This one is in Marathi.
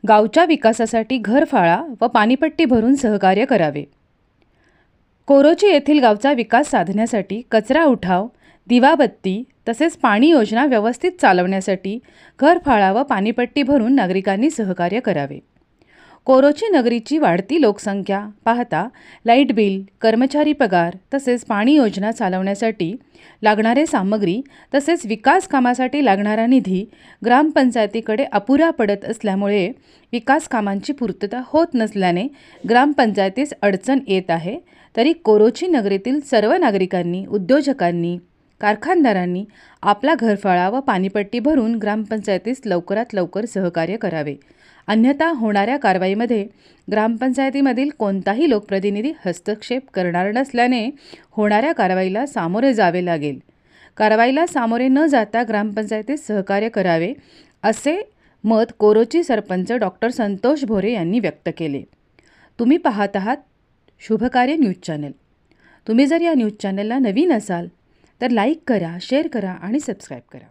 गावच्या विकासासाठी घरफाळा व पाणीपट्टी भरून सहकार्य करावे। कोरोची येथील गावचा विकास साधण्यासाठी कचरा उठाव, दिवाबत्ती तसेच पाणी योजना व्यवस्थित चालवण्यासाठी घरफाळा व पाणीपट्टी भरून नागरिकांनी सहकार्य करावे। कोरोची नगरीची वाढती लोकसंख्या पाहता लाईट बिल, कर्मचारी पगार तसेच पाणी योजना चालवण्यासाठी लागणारे सामग्री तसेच विकास कामासाठी लागणारा निधी ग्रामपंचायतीकडे अपुरा पडत असल्यामुळे विकास कामांची पूर्तता होत नसल्याने ग्रामपंचायतीस अडचण येत आहे। तरी कोरोची नगरीतील सर्व नागरिकांनी, उद्योजकांनी, कारखानदारांनी आपला घरफाळा व पाणीपट्टी भरून ग्रामपंचायतीस लवकरात लवकर सहकार्य करावे, अन्यथा होणाऱ्या कारवाईमध्ये ग्रामपंचायतीमधील कोणताही लोकप्रतिनिधी हस्तक्षेप करणार नसल्याने होणाऱ्या कारवाईला सामोरे जावे लागेल। कारवाईला सामोरे न जाता ग्रामपंचायतीस सहकार्य करावे असे मत कोरोची सरपंच डॉक्टर संतोष भोरे यांनी व्यक्त केले। तुम्ही पाहत आहात शुभकार्य न्यूज चॅनल। तुम्ही जर या न्यूज चॅनलला नवीन असाल तर लाईक करा, शेअर करा आणि सबस्क्राईब करा।